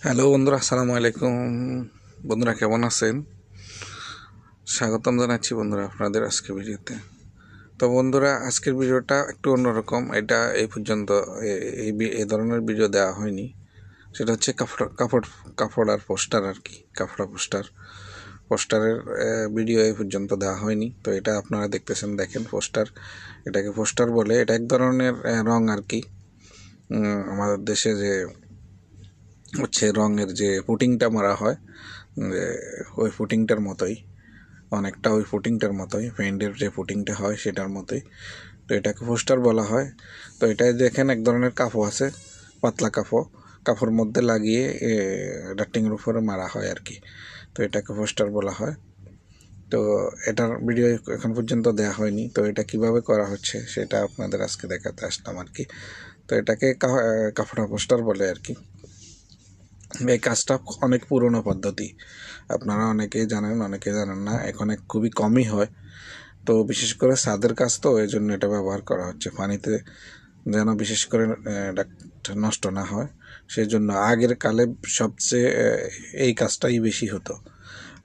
Hello বন্ধুরা, আসসালামু আলাইকুম। বন্ধুরা কেমন আছেন? স্বাগতম জানাচ্ছি বন্ধুরা আপনাদের আজকের ভিডিওতে। তো বন্ধুরা, আজকের ভিডিওটা একটু অন্যরকম। এটা এই পর্যন্ত এই ধরনের ভিডিও দেওয়া হয়নি। সেটা হচ্ছে কাপড় আর পোস্টার আর কি, কাপড়া পোস্টারের ভিডিও এই পর্যন্ত দেওয়া হয়নি। তো এটা আপনারা দেখতেছেন, দেখেন পোস্টার, এটাকে পোস্টার বলে। এটা এক ধরনের রং আর কি। আমাদের দেশে যে হচ্ছে রঙের যে পুটিংটা মারা হয়, ওই পুটিংটার মতোই, অনেকটা ওই পুটিংটার মতোই, পেইন্টের যে পুটিংটা হয় সেটার মতোই। তো এটাকে পোস্টার বলা হয়। তো এটাই দেখেন এক ধরনের কাপড় আছে, পাতলা কাপড় মধ্যে লাগিয়ে ডাক্টিংয়ের উপরে মারা হয় আর কি। তো এটাকে পোস্টার বলা হয়। তো এটার ভিডিও এখন পর্যন্ত দেওয়া হয়নি। তো এটা কিভাবে করা হচ্ছে সেটা আপনাদের আজকে দেখাতে আসলাম আর কি। তো এটাকে কাপড়া পোস্টার বলে আর কি। এই কাজটা অনেক পুরনো পদ্ধতি, আপনারা অনেকেই জানেন, অনেকে জানেন না। এখন খুবই কমই হয়। তো বিশেষ করে ছাদের কাজ, তো এই জন্য এটা ব্যবহার করা হচ্ছে, পানিতে যেন বিশেষ করে নষ্ট না হয় সেই জন্য। আগের কালে সবচেয়ে এই কাজটাই বেশি হতো,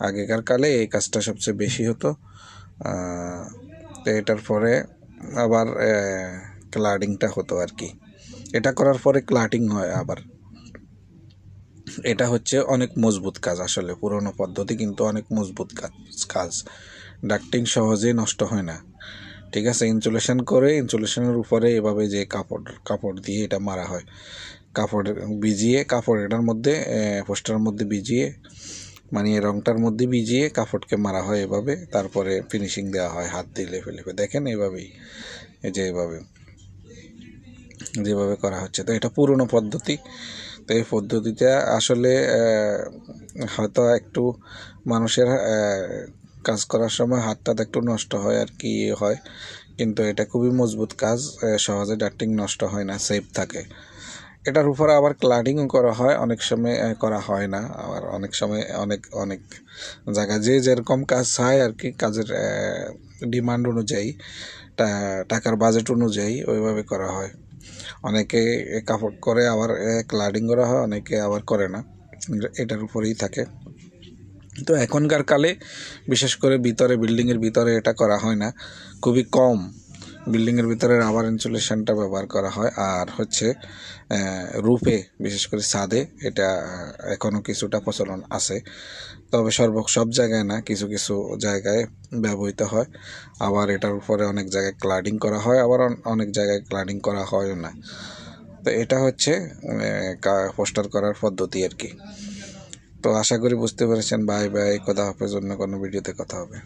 আগেকার কালে এই কাজটা সবচেয়ে বেশি হতো। তো এটার পরে আবার ক্লাডিংটা হতো আর কি। এটা করার পরে ক্লাডিং হয় আবার। এটা হচ্ছে অনেক মজবুত কাজ, আসলে পুরনো পদ্ধতি কিন্তু অনেক মজবুত কাজ। ডাক্টিং সহজেই নষ্ট হয় না, ঠিক আছে। ইনসুলেশন করে, ইনসুলেশনের উপরে এভাবে যে কাপড় দিয়ে এটা মারা হয়, কাপড় ভিজিয়ে, কাপড় এটার মধ্যে পোস্টারের মধ্যে ভিজিয়ে, মানে রংটার মধ্যে ভিজিয়ে কাপড়কে মারা হয় এভাবে। তারপরে ফিনিশিং দেওয়া হয় হাত দিয়ে লেপে লেপে। দেখেন এইভাবেই, এই যে যেভাবে করা হচ্ছে। তো এটা পুরনো পদ্ধতি। তো এই পদ্ধতিতে আসলে হয়তো একটু মানুষের কাজ করার সময় হাতটা একটু নষ্ট হয় আর কি হয়, কিন্তু এটা খুবই মজবুত কাজ, সহজে ডাক্টিং নষ্ট হয় না, সেফ থাকে। এটার উপরে আবার ক্লাডিংও করা হয়, অনেক সময় করা হয় না, আবার অনেক সময় অনেক জায়গায় যে যেরকম কাজ চায় আর কি, কাজের ডিমান্ড অনুযায়ী, টাকার বাজেট অনুযায়ী ওইভাবে করা হয়। অনেকে কাপড় করে আবার ক্লাডিং করা হয়, অনেকে আবার করে না, এটার উপরেই থাকে। তো এখনকার কালে বিশেষ করে বিল্ডিংয়ের ভিতরে এটা করা হয় না, খুবই কম। বিল্ডিংয়ের ভিতরে রাবার ইনসুলেশনটা ব্যবহার করা হয়। আর হচ্ছে রুফে, বিশেষ করে ছাদে এটা এখনও কিছুটা প্রচলন আছে, তবে সব জায়গায় না, কিছু কিছু জায়গায় ব্যবহৃত হয়। আবার এটার উপরে অনেক জায়গায় ক্লাডিং করা হয়, আবার অনেক জায়গায় ক্লাডিং করা হয় না। তো এটা হচ্ছে পোস্টার করার পদ্ধতি আর কি। তো আশা করি বুঝতে পেরেছেন। বাই বাই, কথা হবে, অন্য কোনো ভিডিওতে কথা হবে।